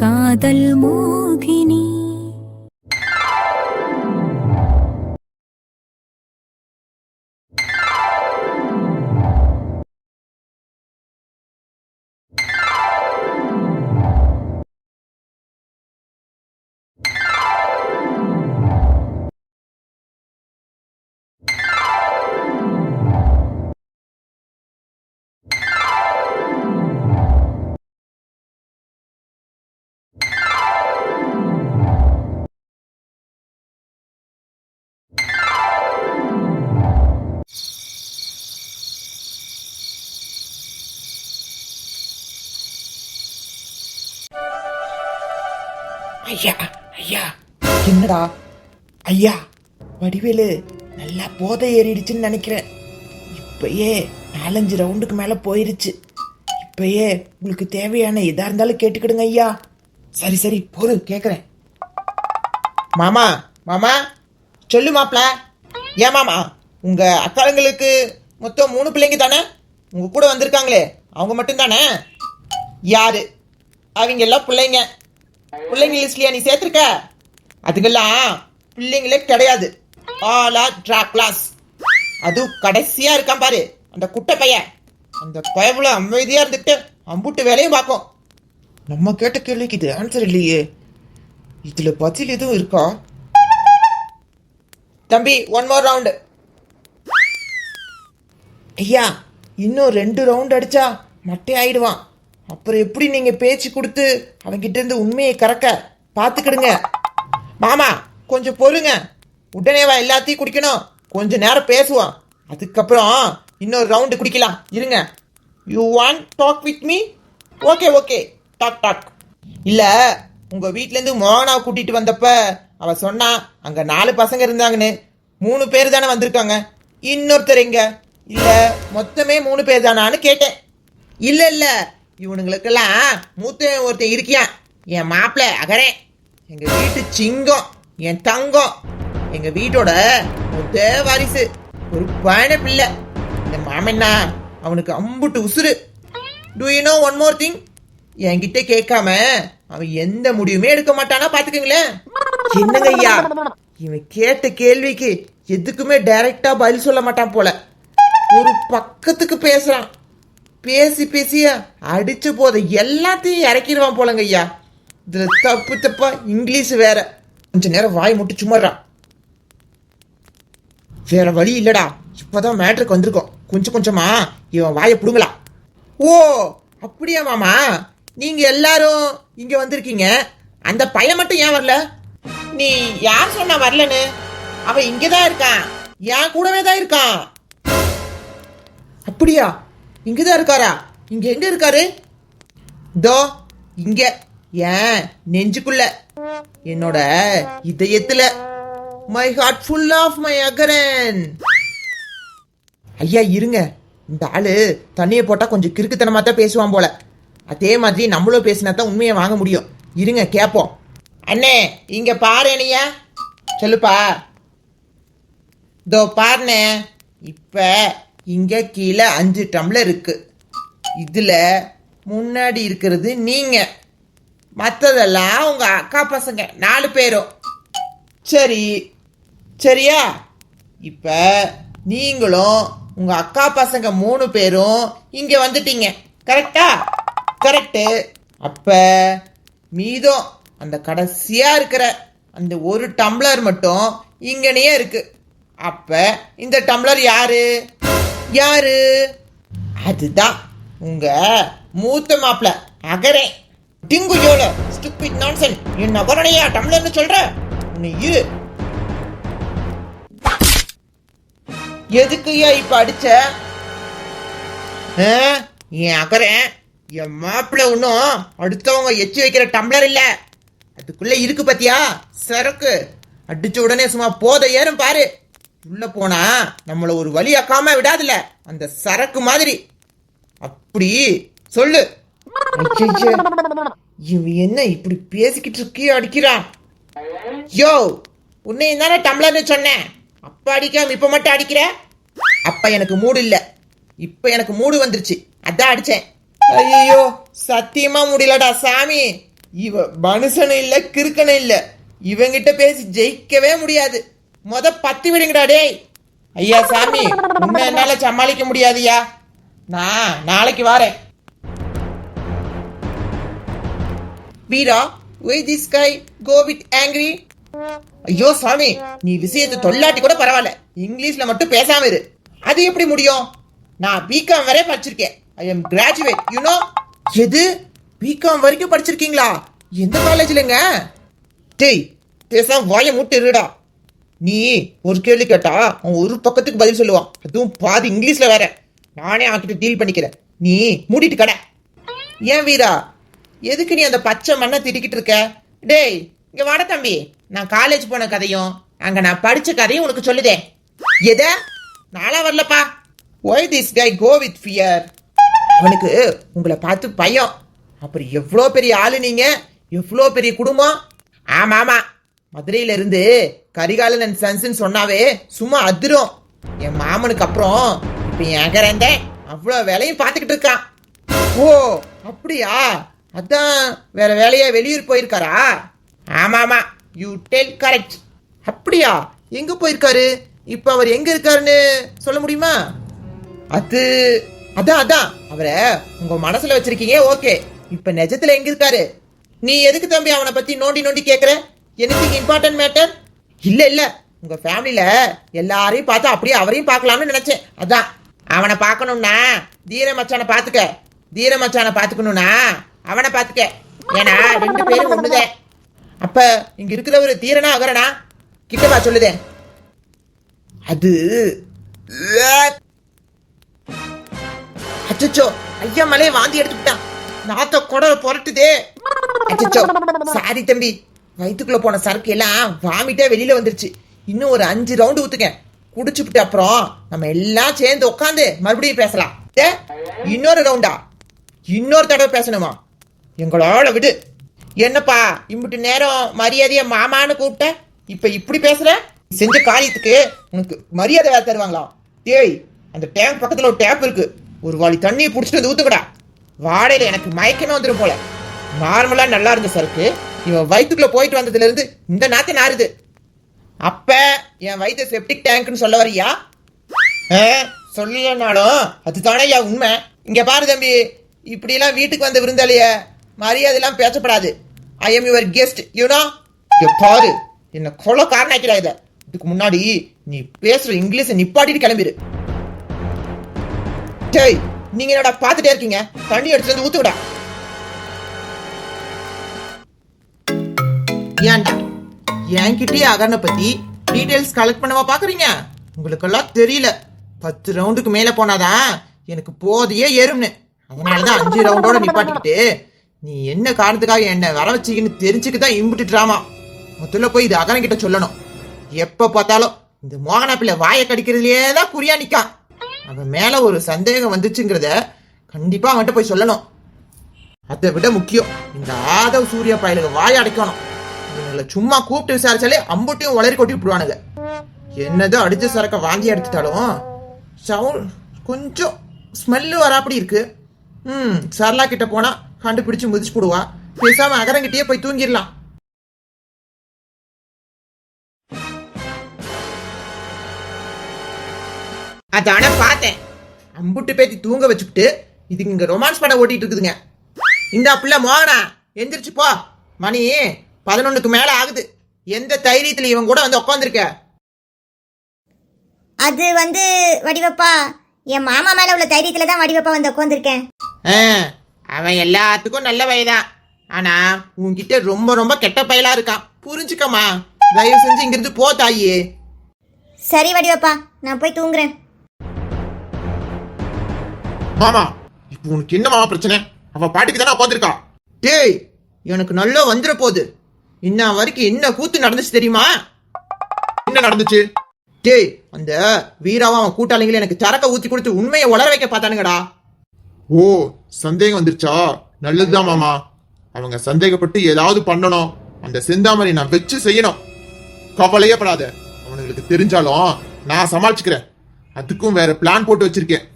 காதல் மோகினி. ஐயா ஐயா, என்னடா ஐயா? வடிவேலு நல்லா போதை ஏறிடுச்சுன்னு நினைக்கிறேன். இப்பயே 4-5 ரவுண்டுக்கு மேல போயிருச்சு. இப்பயே உங்களுக்கு தேவையான எதா இருந்தாலும் கேட்டுக்கிடுங்க ஐயா. சரி சரி போரு கேக்குறேன். மாமா மாமா சொல்லு மாப்ள. ஏன் மாமா, உங்க அக்காளுங்களுக்கு மொத்தம் 3 பிள்ளைங்க தானே? உங்க கூட வந்திருக்காங்களே அவங்க மட்டும் தானே? யாரு அவங்க எல்லாம் பிள்ளைங்க? பிள்ளைங்க லிஸ்ட்லயா நீ சேர்த்திருக்க? அதுக்கெல்லாம் பிள்ளைங்களே கிடையாது. ஆலா டிராக்லாஸ். அது கடைசியா இருக்கான் பாரு அந்த குட்டை பையன். அந்த பயவுல அமைதியா இருந்துட்டு அம்புட்டு வேலையும் பார்க்கும். நம்ம கேட்ட கேள்விக்கு இது ஆன்சர் இல்லையே. இதுல பதில் எதுவும் இருக்கா? தம்பி 1 more ரவுண்டு. ஐயா இன்னும் 2 ரவுண்ட் அடிச்சா மட்டை ஆயிடுவான். அப்புறம் எப்படி நீங்க பேச்சு கொடுத்து அவன்கிட்ட இருந்து உண்மையை கறக்க பாத்துக்கிடுங்க. மாமா கொஞ்சம் பொறுங்க, உடனேவா எல்லாத்தையும் குடிக்கணும்? கொஞ்ச நேரம் பேசுவான், அதுக்கப்புறம் இன்னொரு ரவுண்டு குடிக்கலாம். இருங்க. You want talk with me? Okay okay, talk talk. இல்ல உங்க வீட்ல இருந்து மோகனாவை கூட்டிட்டு வந்தப்ப அவ சொன்னா அங்க 4 பசங்க இருந்தாங்கன்னு. 3 பேர் தானே வந்திருக்காங்க, இன்னொருத்தர் எங்க? இல்ல மொத்தமே 3 பேர் தானான்னு கேட்டேன். இல்ல இல்ல, இவனுங்களுக்கெல்லாம் மூத்தவன் ஒருத்தன் இருக்கியான், என் மாப்பிள்ள அகரே. எங்க வீட்டு சிங்கம், என் தங்கம், எங்க வீட்டோட ஒரே வாரிசு, ஒரு பயண பிள்ளை. இந்த மாமன்னா அவனுக்கு அம்புட்டு உசுறு. To you know one more thing? என்கிட்ட கேட்காம அவன் எந்த முடிவுமே எடுக்க மாட்டானா பாத்துக்கங்களேன். என்னங்க ஐயா, இவன் கேட்ட கேள்விக்கு எதுக்குமே டைரக்டா பதில் சொல்ல மாட்டான் போல. ஒரு பக்கத்துக்கு பேசுறான். பேசி பேசிய அடிச்சு போத எல்லாத்தையும் இறக்கிடுவான் போலங்க ஐயா. இதுல தப்பு தப்பா இங்கிலீஷ் வேற. கொஞ்ச நேரம் வாய் முட்டு சும்மாறான். வேற வழி இல்லடா, இப்பதான் மேட்ருக்கு வந்திருக்கோம். கொஞ்சம் கொஞ்சமா இவன் வாயை புடுங்கலாம். ஓ அப்படியா மாமா, நீங்க எல்லாரும் இங்க வந்திருக்கீங்க. அந்த பையன் மட்டும் ஏன் வரல? நீ யார் சொன்னா வரலன்னு? அவன் இங்கதான் இருக்கான், என் கூடவே தான் இருக்கான். அப்படியா, இங்கதான் இருக்காரா? இங்க எங்க இருக்காரு? தோ இங்க, ஏன் நெஞ்சுக்குள்ள, என்னோட இதயத்துல. My heart full of my Akaran. ஐயா இருங்க, இந்த ஆளு தண்ணியை போட்டா கொஞ்சம் கிறுக்குத்தனமா தான் பேசுவான் போல. அதே மாதிரி நம்மளும் பேசினா தான் உண்மையை வாங்க முடியும். இருங்க கேப்போம். அண்ணே இங்க பாரு அண்ணியா. சொல்லுப்பா. தோ பாருண்ணே, இப்ப இங்க கீழே 5 டம்ளர் இருக்கு. இதுல முன்னாடி இருக்கிறது நீங்க, மற்றதெல்லாம் உங்க அக்கா பசங்க 4 பேரும். சரி சரியா? இப்ப நீங்களும் உங்க அக்கா பசங்க 3 பேரும் இங்க வந்துட்டீங்க, கரெக்டா? கரெக்டு. அப்ப மீதம் அந்த கடைசியா இருக்கிற அந்த 1 டம்ளர் மட்டும் இங்கனே இருக்கு. அப்ப இந்த டம்ளர் யாரு? யாரு? அதுதான் உங்க மூத்த மாப்பிள்ள அகரே. டிங்கு யோல ஸ்டூபிட் நான்சென். என்ன அகரணையா டம்ளர்னு சொல்ற? நீ இரு. எதுக்குயா இப்ப அடிச்ச? என் அகரே, என் மாப்பிள்ள ஒன்னும் அடுத்தவங்க எச்சி வைக்கிற டம்ளர் இல்ல. அதுக்குள்ள இருக்கு பாத்தியா சரக்கு. அடிச்ச உடனே சும்மா போத ஏறும் பாரு. உள்ள போனா நம்மள ஒரு வழி ஆக்காம விடாதுல, அந்த சரக்கு மாதிரி. அப்படி சொல்லு. இவன் என்ன இப்படி பேசிக்கிட்டு இருக்கியோ அடிக்கிறான். யோ உன்னை தானே டம்ளர்னு சொன்னேன், அப்ப அடிக்காம இப்ப மட்டும் அடிக்கிற? அப்ப எனக்கு மூடு இல்ல, இப்ப எனக்கு மூடு வந்துருச்சு, அதான் அடிச்சேன். ஐயோ சத்தியமா முடியலடா சாமி. இவ மனுஷனும் இல்ல கிறுக்கனும் இல்ல, இவங்கிட்ட பேசி ஜெயிக்கவே முடியாது. பத்தி விடுங்கடா டேய். ஐயா சாமி, உன்னை என்னால சமாளிக்க முடியாதுயா, நான் நாளைக்கு வரேன். வீரா, why this guy go with angry? ஐயோ சாமி, நீ விஷயத்தை தொல்லாட்டி கூட பரவாயில்ல, இங்கிலீஷ்ல மட்டும் பேசாம இரு. அது எப்படி முடியும்? நான் பிகாம் வரை படிச்சிருக்கேன். I am graduate, you know. எது, பிகாம் வரைக்கும் படிச்சிருக்கீங்களா? எந்த காலேஜ்லங்க? டேய், பேசாம வாயை மூட்டு இருடா. நீ ஒரு கேள்வி கேட்டா அவன் ஒரு பக்கத்துக்கு பதில் சொல்லுவான், அதுவும் பாதி இங்கிலீஷ்ல வேற. நானே அவன்கிட்ட டீல் பண்ணிக்கிறேன், நீ மூடிட்டு கடை. ஏன் வீரா, எதுக்கு நீ அந்த பச்சை மண்ணை திட்டிக்கிட்டு இருக்க? டேய் இங்க வாட தம்பி, நான் காலேஜ் போன கதையும் அங்க நான் படிச்ச கதையும் உனக்கு சொல்லுதேன். எத? நாளா வரலப்பா. Why this guy go with fear? அவனுக்கு உங்களை பார்த்து பயம். அப்புறம் எவ்வளோ பெரிய ஆளு நீங்க, எவ்வளோ பெரிய குடும்பம். ஆமா ஆமா, மதுரையில இருந்து கரிகாலன் அண்ட் சன்ஸ்ன்னு சொன்னாவே சும்மா அதிரும். என் மாமனுக்கு அப்புறம் இப்ப என் இருந்தேன் அவ்வளோ வேலையும் பார்த்துக்கிட்டு இருக்கான். ஓ அப்படியா? அதான் வேற வேலையா வெளியூர் போயிருக்காரா? ஆமா ஆமா, யூ டெல் கரெக்ட். அப்படியா? எங்க போயிருக்காரு? இப்ப அவர் எங்க இருக்காருன்னு சொல்ல முடியுமா? அது அதான் அதான் அவரை உங்க மனசுல வச்சிருக்கீங்க, ஓகே. இப்ப நிஜத்துல எங்க இருக்காரு? நீ எதுக்கு தம்பி அவனை பத்தி நோண்டி நோண்டி கேக்குற? எனக்கு இம்பார்ட்டன்ட் மேட்டர் இல்ல இல்ல, உங்க ஃபேமிலியில எல்லாரையும் பார்த்தா அப்படியே அவரையும் பார்க்கலாம்னு நினைச்சேன். அதான் அவனை பார்க்கணும்னா தீர மச்சானை பாத்துக்க, தீர மச்சானை பாத்துக்கணும்னா அவனை பாத்துக்க. ஏன்னா 2 பேரும் ஒண்ணுதே. அப்ப இங்க இருக்கிறவரு தீரனா அகரனா? கிட்டவா சொல்லுதே. அது அச்சோ, ஐயா மலையை வாந்தி எடுத்துக்கிட்டான், நாத்த குடல புரட்டுதே. அச்சோ சாரி தம்பி, வயிற்றுக்குள்ள போன சரக்கு எல்லாம் வாமிட்டே வெளியில வந்துருச்சு. இன்னும் ஒரு 5 ரவுண்டு ஊத்துக்க, குடிச்சுட்டு அப்புறம் நம்ம எல்லாம் சேர்ந்து உட்காந்து மறுபடியும் பேசலாம். இன்னொரு ரவுண்டா? இன்னொரு தடவை பேசணுமா? எங்களோட விடு. என்னப்பா இம்பிட்டு நேரம் மரியாதைய மாமான்னு கூப்பிட்ட, இப்ப இப்படி பேசுற? செஞ்ச காரியத்துக்கு உனக்கு மரியாதை வேற தருவாங்களா? டேய், அந்த டேங்க் பக்கத்துல ஒரு டேப் இருக்கு, ஒரு வாளி தண்ணியை புடிச்சிட்டு வந்து ஊத்துக்கடா. வாடையில எனக்கு மயக்கமே வந்துடும் போல. நார்மலா நல்லா இருந்த சரக்கு இவன் வயிற்றுக்குள்ள போயிட்டு வந்ததுல இருந்து இந்த நாத்து நாறுது. அப்ப என் வயிற்று செப்டிக் டேங்க்னு சொல்ல வரியா? சொல்லனாலும் அதுதானே உண்மை. இங்க பாரு தம்பி, இப்படி எல்லாம் வீட்டுக்கு வந்த விருந்தாளிய மரியாதை எல்லாம் பேசப்படாது. I am your guest, you know. பாரு, என்ன கொலை காரணம். இதுக்கு முன்னாடி நீ பேசுற இங்கிலீஷ நிப்பாட்டிட்டு கிளம்பிடு. டேய், நீங்க என்னடா பாத்துட்டே இருக்கீங்க? தண்ணி எடுத்து வந்து ஊத்துடா. ஏன்டா என்கிட்டயே அகரனை பத்தி டீடைல்ஸ் கலெக்ட் பண்ணவா பாக்குறீங்க? உங்களுக்கெல்லாம் தெரியல, 10 ரவுண்டுக்கு மேல போனாதான் எனக்கு போதையே ஏறும்னு. அதனாலதான் 5 ரவுண்டோட நிப்பாட்டிக்கிட்டு நீ என்ன காரணத்துக்காக என்ன வர வச்சிக்கன்னு தெரிஞ்சுக்குதான் இம்புட்டு டிராமா. முதல்ல போய் இது அகரன் கிட்ட சொல்லணும். எப்ப பார்த்தாலும் இந்த மோகனா பிள்ளை வாயை கடிக்கிறதுலயே தான் குறியா நிக்கான். அவன் மேல ஒரு சந்தேகம் வந்துச்சுங்கிறத கண்டிப்பா அவன்கிட்ட போய் சொல்லணும். அதை விட முக்கியம், இந்த ஆதவ் சூர்யா பயலுக்கு வாயை அடைக்கணும். இவங்களை சும்மா கூப்பிட்டு விசாரிச்சாலே அம்புட்டையும் உளறி கொட்டி விட்டுருவானுங்க. என்னதான் அடிச்ச சரக்க வாங்கி எடுத்துட்டாலும் சவுண்ட் கொஞ்சம் ஸ்மெல்லு வராப்படி இருக்கு. சரளா கிட்ட போனா கண்டுபிடிச்சு முதிச்சு போடுவா. பேசாம அகரங்கிட்டே போய் தூங்கிடலாம். அதான பார்த்தேன், அம்புட்டு பேத்தி தூங்க வச்சுக்கிட்டு இதுக்கு இங்க ரொமான்ஸ் படம் ஓட்டிட்டு இருக்குதுங்க. இந்த பிள்ளை மோகனா எந்திரிச்சு போ, மணி 11க்கு மேல ஆகுது. எந்த தைரியத்துல இவன் கூட வந்து உட்காந்துருக்க? அது வந்து வடிவப்பா, என் மாமா மேல உள்ள தைரியத்துல தான் வடிவப்பா வந்து உட்காந்துருக்கேன். அவன் எல்லாத்துக்கும் நல்ல வயதான், ஆனா உன்கிட்ட ரொம்ப ரொம்ப கெட்ட பயலா இருக்கான். புரிஞ்சுக்கமா, தயவு செஞ்சு இங்கிருந்து போ தாயே. சரி வடிவப்பா, நான் போய் தூங்குறேன். மாமா, இப்போ உனக்கு என்ன மாமா பிரச்சனை? அவ பாட்டுக்கு தானே உட்காந்துருக்கா. டேய், எனக்கு நல்லா வந்துட போகுது. இன்ன வரைக்கும் என்ன கூத்து நடந்துச்சு தெரியுமா? என்ன நடந்துச்சு? டேய், அந்த வீராவும் அவன் கூட்டாளிகளை எனக்கு சரக்க ஊத்தி கொடுத்து உண்மையை உளர வைக்க பார்த்தானுங்கடா. ஓ, சந்தேகம் வந்துருச்சா? நல்லதுதான் மாமா. அவங்க சந்தேகப்பட்டு ஏதாவது பண்ணணும். அந்த செந்தாமரை நான் வச்சு செய்யணும். கவலையே படாத, அவனுங்களுக்கு தெரிஞ்சாலும் நான் சமாளிச்சுக்கிறேன். அதுக்கும் வேற பிளான் போட்டு வச்சிருக்கேன்.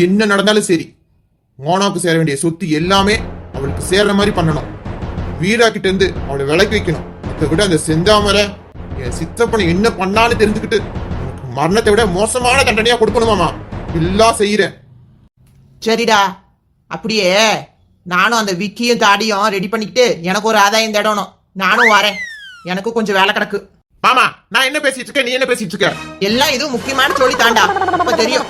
என்ன நடந்தாலும் சரி, மோனாவுக்கு சேர வேண்டிய சொத்து எல்லாமே அவளுக்கு சேர்ற மாதிரி பண்ணணும். வீரா கிட்ட இருந்து அவளை விலக்கி வைக்கணும். அதை விட அந்த செந்தாமரை என் சித்தப்பனை என்ன பண்ணாலும் தெரிஞ்சுக்கிட்டு உனக்கு மரணத்தை விட மோசமான தண்டனையா கொடுக்கணும் மாமா. எல்லாம் செய்யறேன். சரிடா, அப்படியே நானும் அந்த விக்கியும் தாடியும் ரெடி பண்ணிக்கிட்டு எனக்கு ஒரு ஆதாயம் தேடணும். நானும் வரேன், எனக்கு கொஞ்சம் வேலை கிடக்கு. மாமா நான் என்ன பேசிட்டு இருக்கேன், நீ என்ன பேசிட்டு இருக்க? எல்லாம் இது முக்கியமான சொல்லி தாண்டா, அப்ப தெரியும்.